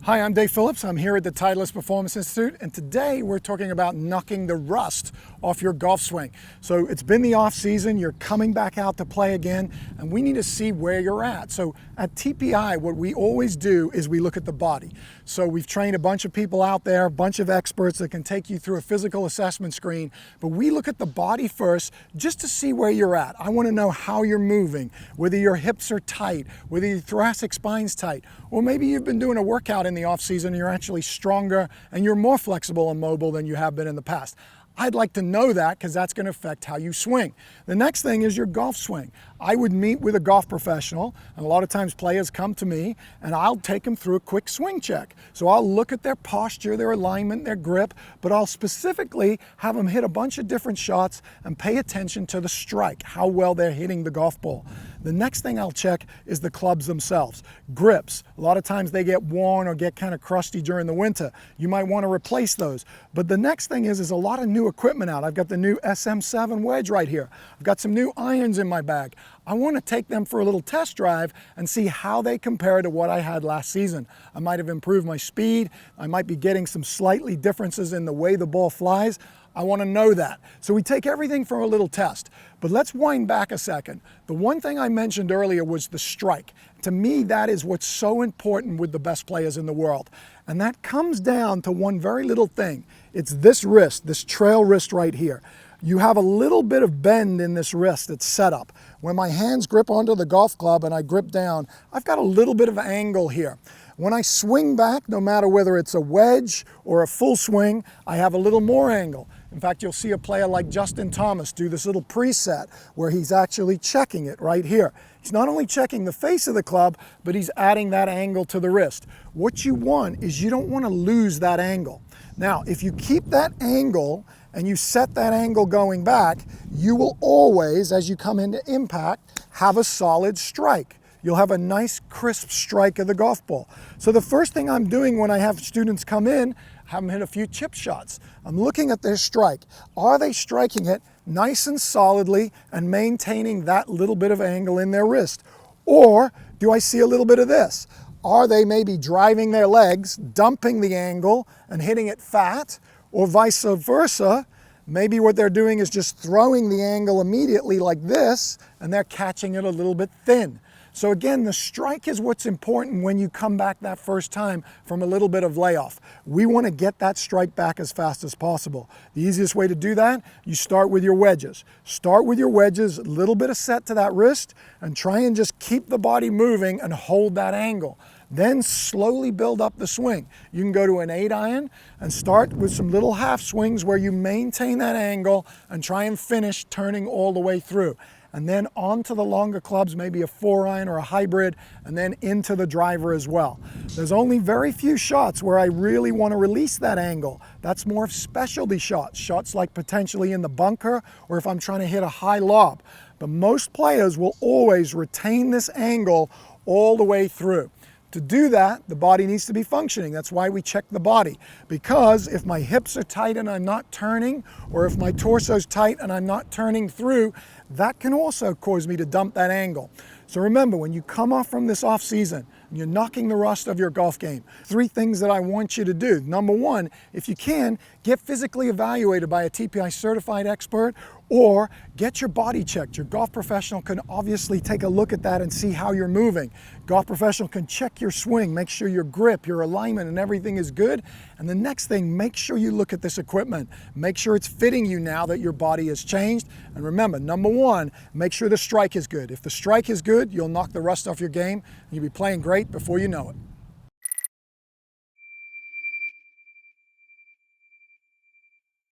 Hi, I'm Dave Phillips. I'm here at the Titleist Performance Institute, and today we're talking about knocking the rust off your golf swing. So it's been the off season, you're coming back out to play again, and we need to see where you're at. So at TPI, what we always do is we look at the body. So we've trained a bunch of people out there, a bunch of experts that can take you through a physical assessment screen, but we look at the body first just to see where you're at. I want to know how you're moving, whether your hips are tight, whether your thoracic spine's tight, or maybe you've been doing a workout in the off season, you're actually stronger and you're more flexible and mobile than you have been in the past. I'd like to know that because that's going to affect how you swing. The next thing is your golf swing. I would meet with a golf professional, and a lot of times players come to me and I'll take them through a quick swing check. So I'll look at their posture, their alignment, their grip, but I'll specifically have them hit a bunch of different shots and pay attention to the strike, how well they're hitting the golf ball. The next thing I'll check is the clubs themselves. Grips. A lot of times they get worn or get kind of crusty during the winter. You might want to replace those. But the next thing is a lot of new equipment out. I've got the new SM7 wedge right here. I've got some new irons in my bag. I want to take them for a little test drive and see how they compare to what I had last season. I might have improved my speed. I might be getting some slightly differences in the way the ball flies. I want to know that. So we take everything for a little test. But let's wind back a second. The one thing I mentioned earlier was the strike. To me, that is what's so important with the best players in the world. And that comes down to one very little thing. It's this wrist, this trail wrist right here. You have a little bit of bend in this wrist that's set up. When my hands grip onto the golf club and I grip down, I've got a little bit of angle here. When I swing back, no matter whether it's a wedge or a full swing, I have a little more angle. In fact, you'll see a player like Justin Thomas do this little preset where he's actually checking it right here. He's not only checking the face of the club, but he's adding that angle to the wrist. What you want is you don't want to lose that angle. Now, if you keep that angle and you set that angle going back, you will always, as you come into impact, have a solid strike. You'll have a nice crisp strike of the golf ball. So the first thing I'm doing when I have students come in, have them hit a few chip shots. I'm looking at their strike. Are they striking it nice and solidly and maintaining that little bit of angle in their wrist? Or do I see a little bit of this? Are they maybe driving their legs, dumping the angle and hitting it fat? Or vice versa, maybe what they're doing is just throwing the angle immediately like this and they're catching it a little bit thin. So again, the strike is what's important when you come back that first time from a little bit of layoff. We want to get that strike back as fast as possible. The easiest way to do that, you start with your wedges. Start with your wedges, a little bit of set to that wrist, and try and just keep the body moving and hold that angle. Then slowly build up the swing. You can go to an 8-iron and start with some little half swings where you maintain that angle and try and finish turning all the way through. And then onto the longer clubs, maybe a 4-iron or a hybrid, and then into the driver as well. There's only very few shots where I really want to release that angle. That's more of specialty shots, shots like potentially in the bunker or if I'm trying to hit a high lob. But most players will always retain this angle all the way through. To do that, the body needs to be functioning. That's why we check the body. Because if my hips are tight and I'm not turning, or if my torso's tight and I'm not turning through, that can also cause me to dump that angle. So remember, when you come off from this off season, and you're knocking the rust of your golf game, 3 things that I want you to do. Number 1, if you can, get physically evaluated by a TPI certified expert or get your body checked. Your golf professional can obviously take a look at that and see how you're moving. Golf professional can check your swing, make sure your grip, your alignment, and everything is good. And the next thing, make sure you look at this equipment. Make sure it's fitting you now that your body has changed. And remember, number 1, make sure the strike is good. If the strike is good, you'll knock the rust off your game and you'll be playing great before you know it.